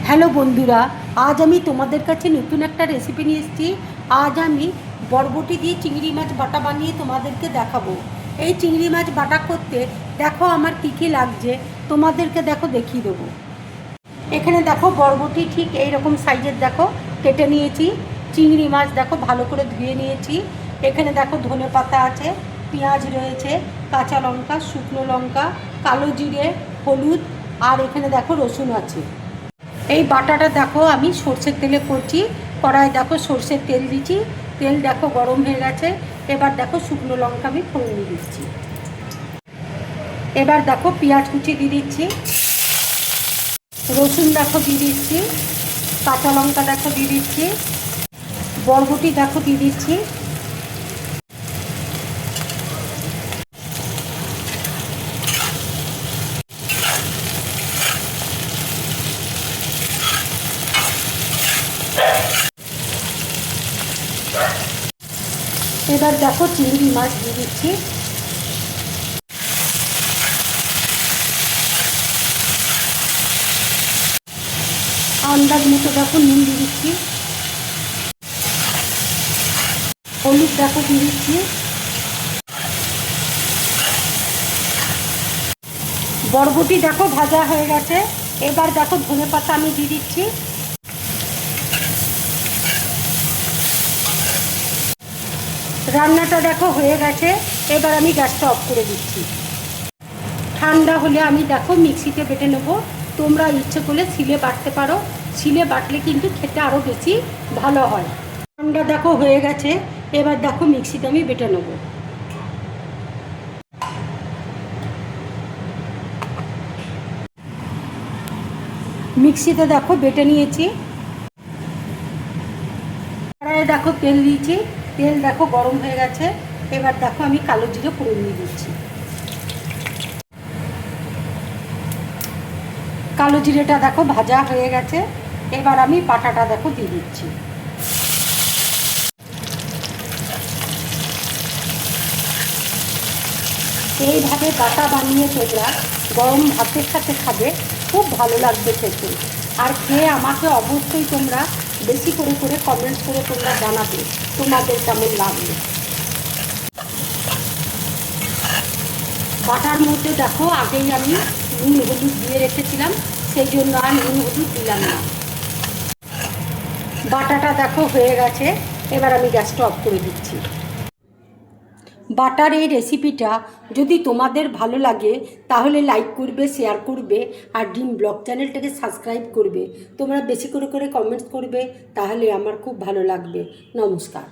Hello বন্ধুরা, আজ আমি তোমাদের কাছে নতুন একটা রেসিপি নিয়ে এসেছি। আজ আমি বরবটি দিয়ে চিংড়ি মাছ বাটা বানিয়ে তোমাদেরকে দেখাবো। এই চিংড়ি মাছ বাটা করতে দেখো আমার কী কী লাগছে, তোমাদেরকে দেখো দেখিয়ে দেবো। এখানে দেখো বরবটি ঠিক এই রকম সাইজের দেখো কেটে নিয়েছি। চিংড়ি মাছ দেখো ভালো করে ধুয়ে নিয়েছি। এখানে দেখো ধনে পাতা আছে, পেঁয়াজ রয়েছে, কাঁচা লঙ্কা, শুকনো লঙ্কা, কালো জিরে, হলুদ, আর এখানে দেখো রসুন আছে। এই বাটাটা দেখো আমি সর্ষের তেলে করছি। কড়াই দেখো সর্ষের তেল দিচ্ছি, তেল দেখো গরম হয়ে গেছে। এবার দেখো শুকনো লঙ্কা আমি ফোড়ন দিচ্ছি। এবার দেখো পেঁয়াজ কুচি দিয়ে দিচ্ছি, রসুন দেখো দিয়ে দিচ্ছি, কাঁচা লঙ্কা দেখো দিয়ে দিচ্ছি, বরবটি দেখো দিয়ে দিচ্ছি। এবার দেখো চিংড়ি মাছ দিয়ে দিচ্ছি। আন্দাজ মতো দেখো নুন দিয়ে দিচ্ছি, হলুদ দেখো দিয়ে দিচ্ছি। বরবটি দেখো ভাজা হয়ে গেছে। এবার দেখো ধনে পাতা আমি দিয়ে দিচ্ছি। রান্নাটা দেখো হয়ে গেছে। এবার আমি গ্যাসটা অফ করে দিচ্ছি। ঠান্ডা হলে আমি দেখো মিক্সিতে বেটে নেবো। তোমরা ইচ্ছে করলে শিলে বাটতে পারো, শিলে বাটলে কিন্তু খেতে আরও বেশি ভালো হয়। ঠান্ডা দেখো হয়ে গেছে। এবার দেখো মিক্সিতে আমি বেটে নেবো। মিক্সিতে দেখো বেটে নিয়েছি। কড়াইয়ে দেখো তেল দিয়েছি, তেল দেখো গরম হয়ে গেছে। এবার দেখো আমি কালো জিরে ফোড়ন দিয়ে দিচ্ছি। কালো জিরেটা দেখো ভাজা হয়ে গেছে। এবার আমি বাটাটা দেখো দিয়ে দিচ্ছি। এইভাবে বাটা বানিয়ে তোমরা গরম ভাতের সাথে খাবে, খুব ভালো লাগবে খেতে। আর খেয়ে আমাকে অবশ্যই তোমরা বেশি করে করে কমেন্টস করে তোমরা জানাবে তোমাদের কেমন লাগবে। বাটার মধ্যে দেখো আগেই আমি নুন হলুদ দিয়ে রেখেছিলাম, সেই জন্য আর নুন হলুদ দিলাম না। বাটাটা দেখো হয়ে গেছে। এবার আমি গ্যাসটা অফ করে দিচ্ছি। বাটার এই রেসিপিটা যদি তোমাদের ভালো লাগে তাহলে লাইক করবে, শেয়ার করবে, আর ড্রিম ব্লগ চ্যানেলটাকে সাবস্ক্রাইব করবে। তোমরা বেশি করে করে কমেন্টস করবে, তাহলে আমার খুব ভালো লাগবে। নমস্কার।